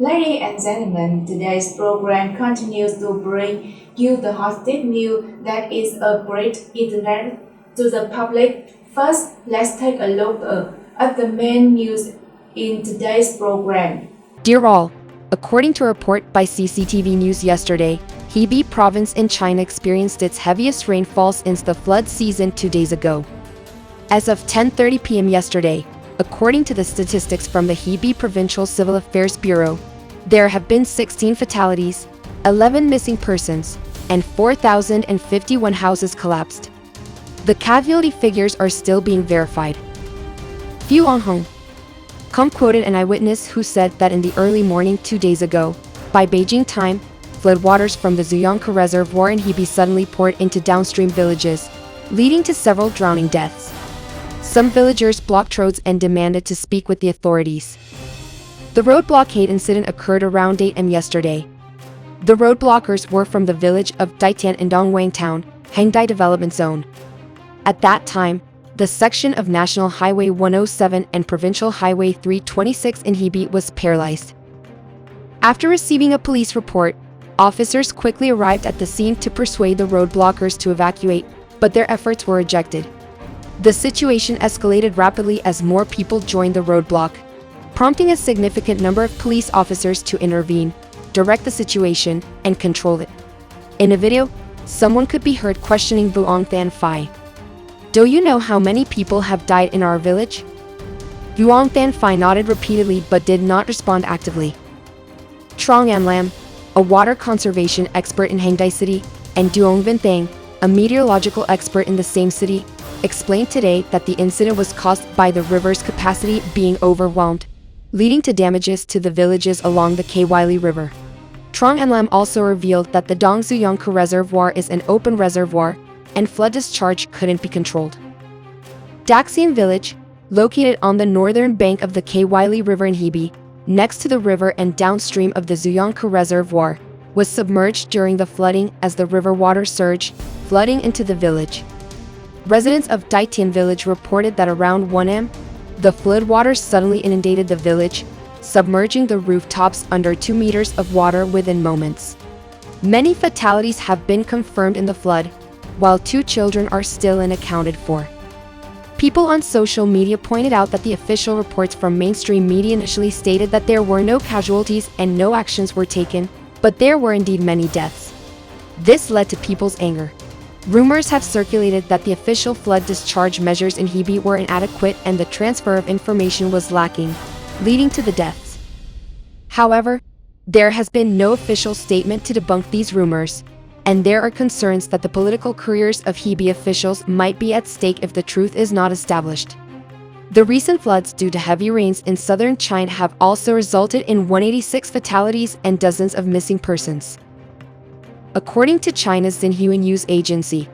Ladies and gentlemen, today's program continues to bring you the hottest news that is a great internet to the public. First, let's take a look at the main news in today's program. Dear all, according to a report by CCTV News yesterday, Hebei province in China experienced its heaviest rainfall since the flood season 2 days ago. As of 10:30 p.m. yesterday, according to the statistics from the Hebei Provincial Civil Affairs Bureau, there have been 16 fatalities, 11 missing persons, and 4,051 houses collapsed. The casualty figures are still being verified. Fu Onghong quoted an eyewitness who said that in the early morning 2 days ago, by Beijing time, floodwaters from the Zuyangke Reservoir in Hebei suddenly poured into downstream villages, leading to several drowning deaths. Some villagers blocked roads and demanded to speak with the authorities. The road blockade incident occurred around 8 am yesterday. The road blockers were from the village of Daitian in Dongwang Town, Hangdai Development Zone. At that time, the section of National Highway 107 and Provincial Highway 326 in Hebei was paralyzed. After receiving a police report, officers quickly arrived at the scene to persuade the road blockers to evacuate, but their efforts were rejected. The situation escalated rapidly as more people joined the roadblock, prompting a significant number of police officers to intervene, direct the situation, and control it. In a video, someone could be heard questioning Vuong Than Phi. Do you know how many people have died in our village? Vuong Than Phi nodded repeatedly but did not respond actively. Trong An Lam, a water conservation expert in Hangdai City, and Duong Vin Thang, a meteorological expert in the same city, explained today that the incident was caused by the river's capacity being overwhelmed, leading to damages to the villages along the Kwili River. Trong An Lam also revealed that the Dongzuyangke Reservoir is an open reservoir, and flood discharge couldn't be controlled. Daxian Village, located on the northern bank of the Kwili River in Hebei, next to the river and downstream of the Zuyangke Reservoir, was submerged during the flooding as the river water surged, flooding into the village. Residents of Daitian Village reported that around 1 am, the floodwaters suddenly inundated the village, submerging the rooftops under 2 meters of water within moments. Many fatalities have been confirmed in the flood, while 2 children are still unaccounted for. People on social media pointed out that the official reports from mainstream media initially stated that there were no casualties and no actions were taken, but there were indeed many deaths. This led to people's anger. Rumors have circulated that the official flood discharge measures in Hebei were inadequate and the transfer of information was lacking, leading to the deaths. However, there has been no official statement to debunk these rumors, and there are concerns that the political careers of Hebei officials might be at stake if the truth is not established. The recent floods due to heavy rains in southern China have also resulted in 186 fatalities and dozens of missing persons. According to China's Xinhua news agency,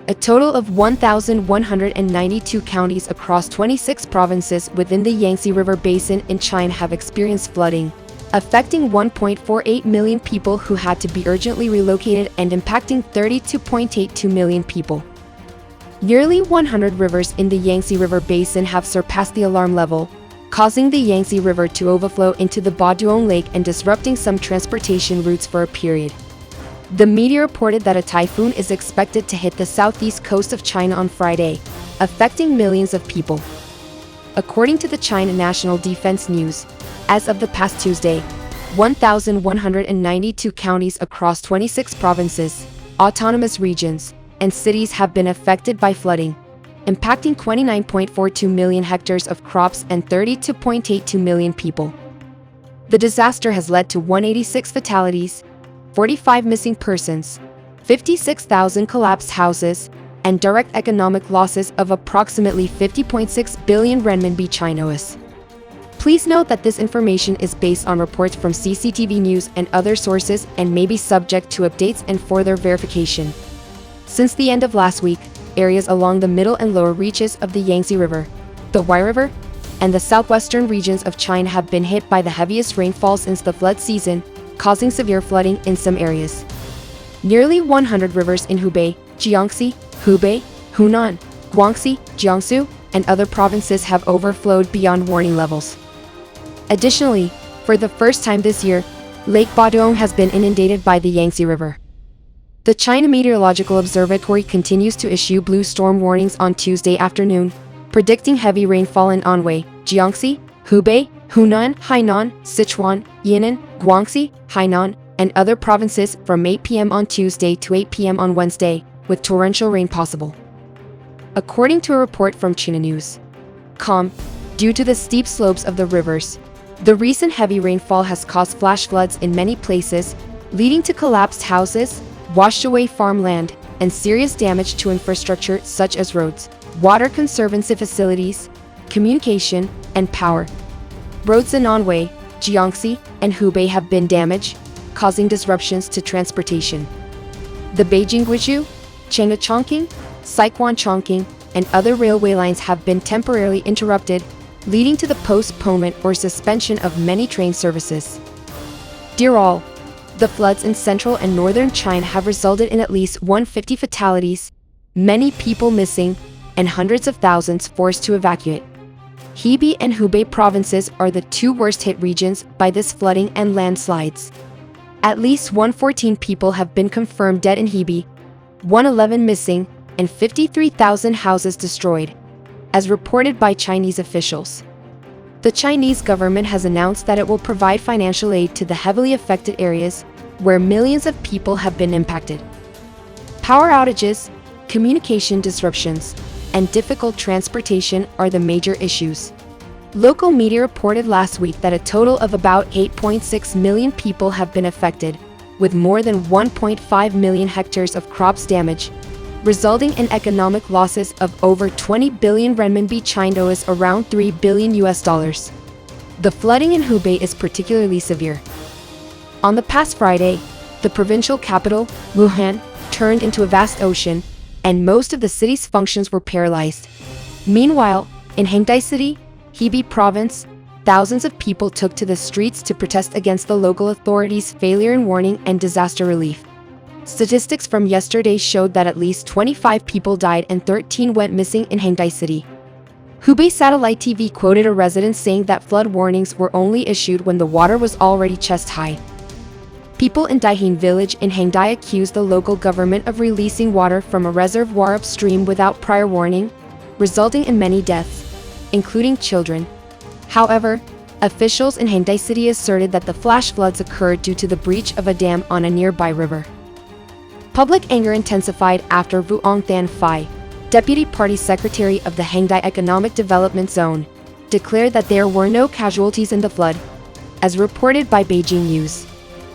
a total of 1,192 counties across 26 provinces within the Yangtze River Basin in China have experienced flooding, affecting 1.48 million people who had to be urgently relocated and impacting 32.82 million people. Nearly 100 rivers in the Yangtze River Basin have surpassed the alarm level, causing the Yangtze River to overflow into the Baoduong Lake and disrupting some transportation routes for a period. The media reported that a typhoon is expected to hit the southeast coast of China on Friday, affecting millions of people. According to the China National Defense News, as of the past Tuesday, 1,192 counties across 26 provinces, autonomous regions, and cities have been affected by flooding, impacting 29.42 million hectares of crops and 32.82 million people. The disaster has led to 186 fatalities, 45 missing persons, 56,000 collapsed houses, and direct economic losses of approximately 50.6 billion renminbi Chinese. Please note that this information is based on reports from CCTV News and other sources and may be subject to updates and further verification. Since the end of last week, areas along the middle and lower reaches of the Yangtze River, the Huai River, and the southwestern regions of China have been hit by the heaviest rainfall since the flood season, causing severe flooding in some areas. Nearly 100 rivers in Hebei, Jiangxi, Hebei, Hunan, Guangxi, Jiangsu, and other provinces have overflowed beyond warning levels. Additionally, For the first time this year, Lake Baodong has been inundated by the Yangtze River. The China Meteorological Observatory continues to issue blue storm warnings on Tuesday afternoon, predicting heavy rainfall in Anhui, Jiangxi, Hebei, Hunan, Hainan, Sichuan, Yunnan, Guangxi, Hainan, and other provinces from 8 p.m. on Tuesday to 8 p.m. on Wednesday, with torrential rain possible. According to a report from China News.com, due to the steep slopes of the rivers, the recent heavy rainfall has caused flash floods in many places, leading to collapsed houses, washed away farmland, and serious damage to infrastructure such as roads, water conservancy facilities, communication, and power. Roads in Anhui, Jiangxi, and Hebei have been damaged, causing disruptions to transportation. The Beijing-Guizhou, Chengde-Chongqing, Sichuan-Chongqing, and other railway lines have been temporarily interrupted, leading to the postponement or suspension of many train services. Dear all, the floods in central and northern China have resulted in at least 150 fatalities, many people missing, and hundreds of thousands forced to evacuate. Hebei and Hebei provinces are the two worst-hit regions by this flooding and landslides. At least 114 people have been confirmed dead in Hebei, 111 missing, and 53,000 houses destroyed, as reported by Chinese officials. The Chinese government has announced that it will provide financial aid to the heavily affected areas where millions of people have been impacted. Power outages, communication disruptions, and difficult transportation are the major issues. Local media reported last week that a total of about 8.6 million people have been affected, with more than 1.5 million hectares of crops damaged, resulting in economic losses of over 20 billion renminbi. China is around $3 billion. The flooding in Hebei is particularly severe. On the past Friday, the provincial capital, Wuhan, turned into a vast ocean, and most of the city's functions were paralyzed. Meanwhile, in Hebei City, Hebei province, thousands of people took to the streets to protest against the local authorities' failure in warning and disaster relief. Statistics from yesterday showed that at least 25 people died and 13 went missing in Hebei City. Hebei Satellite TV quoted a resident saying that flood warnings were only issued when the water was already chest-high. People in Daihin village in Hebei accused the local government of releasing water from a reservoir upstream without prior warning, resulting in many deaths, including children. However, officials in Hebei City asserted that the flash floods occurred due to the breach of a dam on a nearby river. Public anger intensified after Wu Ongthan-Fai, Deputy Party Secretary of the Hebei Economic Development Zone, declared that there were no casualties in the flood, as reported by Beijing News.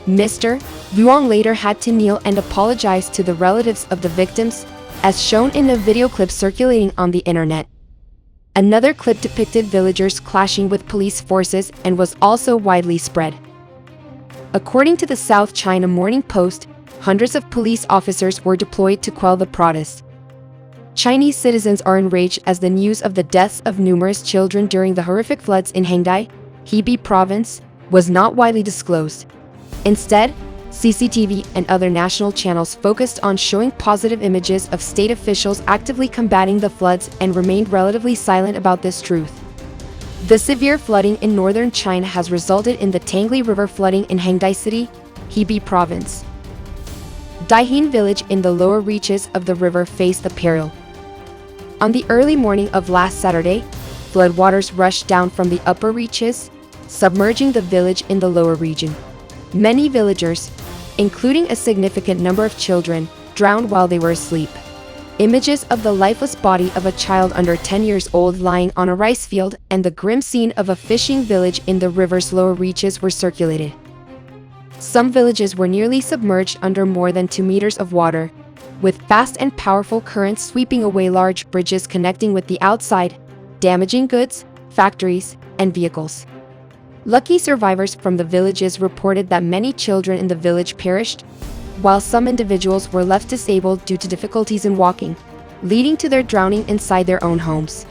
Mr. Wuong later had to kneel and apologize to the relatives of the victims, as shown in a video clip circulating on the internet. Another clip depicted villagers clashing with police forces and was also widely spread. According to the South China Morning Post, hundreds of police officers were deployed to quell the protests. Chinese citizens are enraged as the news of the deaths of numerous children during the horrific floods in Hebei province, was not widely disclosed. Instead, CCTV and other national channels focused on showing positive images of state officials actively combating the floods and remained relatively silent about this truth. The severe flooding in northern China has resulted in the Tangli River flooding in Hebei City, Hebei province. Daihin village in the lower reaches of the river faced the peril. On the early morning of last Saturday, floodwaters rushed down from the upper reaches, submerging the village in the lower region. Many villagers, including a significant number of children, drowned while they were asleep. Images of the lifeless body of a child under 10 years old lying on a rice field and the grim scene of a fishing village in the river's lower reaches were circulated. Some villages were nearly submerged under more than 2 meters of water, with fast and powerful currents sweeping away large bridges connecting with the outside, damaging goods, factories, and vehicles. Lucky survivors from the villages reported that many children in the village perished, while some individuals were left disabled due to difficulties in walking, leading to their drowning inside their own homes.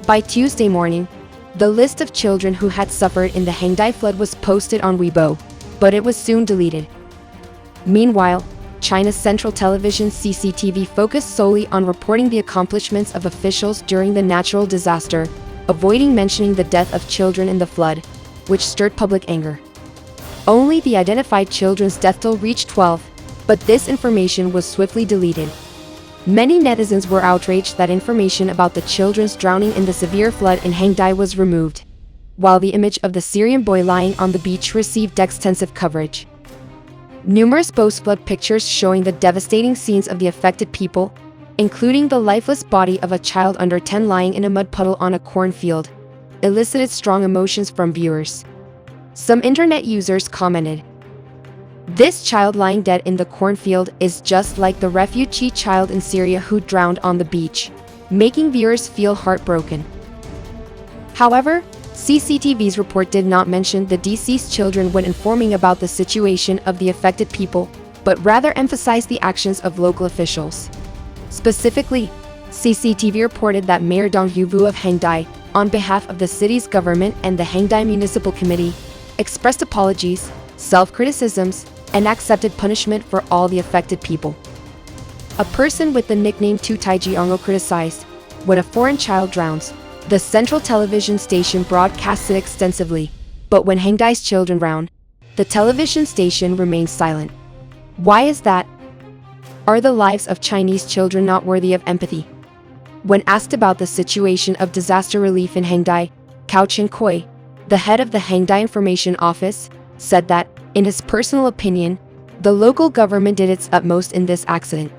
By Tuesday morning, the list of children who had suffered in the Hebei flood was posted on Weibo, but it was soon deleted. Meanwhile, China's Central Television CCTV focused solely on reporting the accomplishments of officials during the natural disaster, avoiding mentioning the death of children in the flood, which stirred public anger. Only the identified children's death toll reached 12, but this information was swiftly deleted. Many netizens were outraged that information about the children's drowning in the severe flood in Hebei was removed, while the image of the Syrian boy lying on the beach received extensive coverage. Numerous post-flood pictures showing the devastating scenes of the affected people, including the lifeless body of a child under 10 lying in a mud puddle on a cornfield, elicited strong emotions from viewers. Some internet users commented, "This child lying dead in the cornfield is just like the refugee child in Syria who drowned on the beach," making viewers feel heartbroken. However, CCTV's report did not mention the deceased children when informing about the situation of the affected people, but rather emphasized the actions of local officials. Specifically, CCTV reported that Mayor Dong Yu-vu of Hebei, on behalf of the city's government and the Hebei Municipal Committee, expressed apologies, self-criticisms, and accepted punishment for all the affected people. A person with the nickname Tu Taiji Ongo criticized, "When a foreign child drowns, the central television station broadcasts it extensively, but when Hebei's children drown, the television station remains silent. Why is that? Are the lives of Chinese children not worthy of empathy?" When asked about the situation of disaster relief in Hebei, Cao Chen-koi, the head of the Hebei Information Office, said that, in his personal opinion, the local government did its utmost in this accident.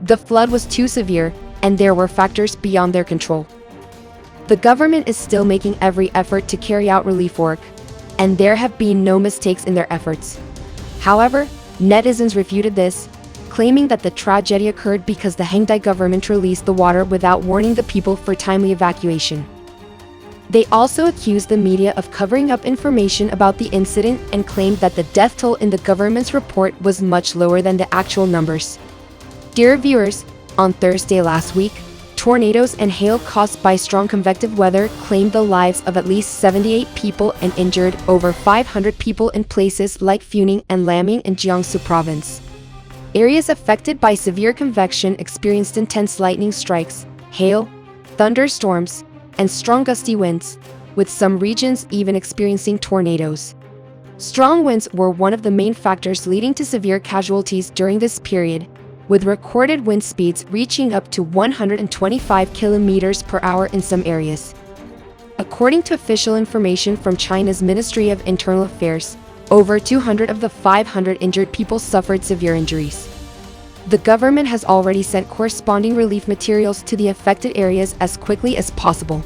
The flood was too severe, and there were factors beyond their control. The government is still making every effort to carry out relief work, and there have been no mistakes in their efforts. However, netizens refuted this, claiming that the tragedy occurred because the Hebei government released the water without warning the people for timely evacuation. They also accused the media of covering up information about the incident and claimed that the death toll in the government's report was much lower than the actual numbers. Dear viewers, on Thursday last week, tornadoes and hail caused by strong convective weather claimed the lives of at least 78 people and injured over 500 people in places like Funing and Laming in Jiangsu province. Areas affected by severe convection experienced intense lightning strikes, hail, thunderstorms, and strong gusty winds, with some regions even experiencing tornadoes. Strong winds were one of the main factors leading to severe casualties during this period, with recorded wind speeds reaching up to 125 kilometers per hour in some areas. According to official information from China's Ministry of Internal Affairs, over 200 of the 500 injured people suffered severe injuries. The government has already sent corresponding relief materials to the affected areas as quickly as possible.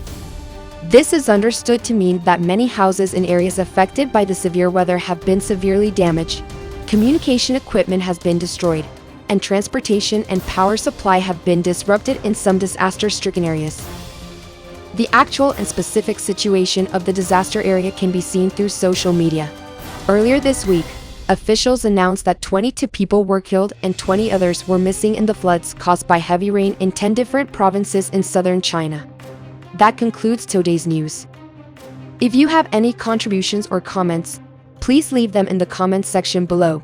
This is understood to mean that many houses in areas affected by the severe weather have been severely damaged, communication equipment has been destroyed, and transportation and power supply have been disrupted in some disaster-stricken areas. The actual and specific situation of the disaster area can be seen through social media. Earlier this week, officials announced that 22 people were killed and 20 others were missing in the floods caused by heavy rain in 10 different provinces in southern China. That concludes today's news. If you have any contributions or comments, please leave them in the comments section below.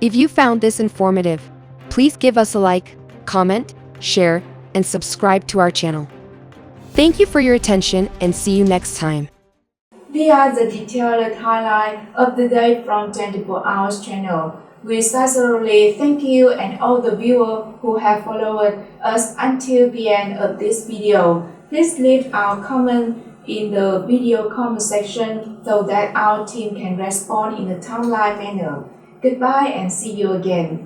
If you found this informative, please give us a like, comment, share, and subscribe to our channel. Thank you for your attention and see you next time. These are the detailed highlights of the day from 24 Hours channel. We sincerely thank you and all the viewers who have followed us until the end of this video. Please leave our comment in the video comment section so that our team can respond in a timely manner. Goodbye and see you again.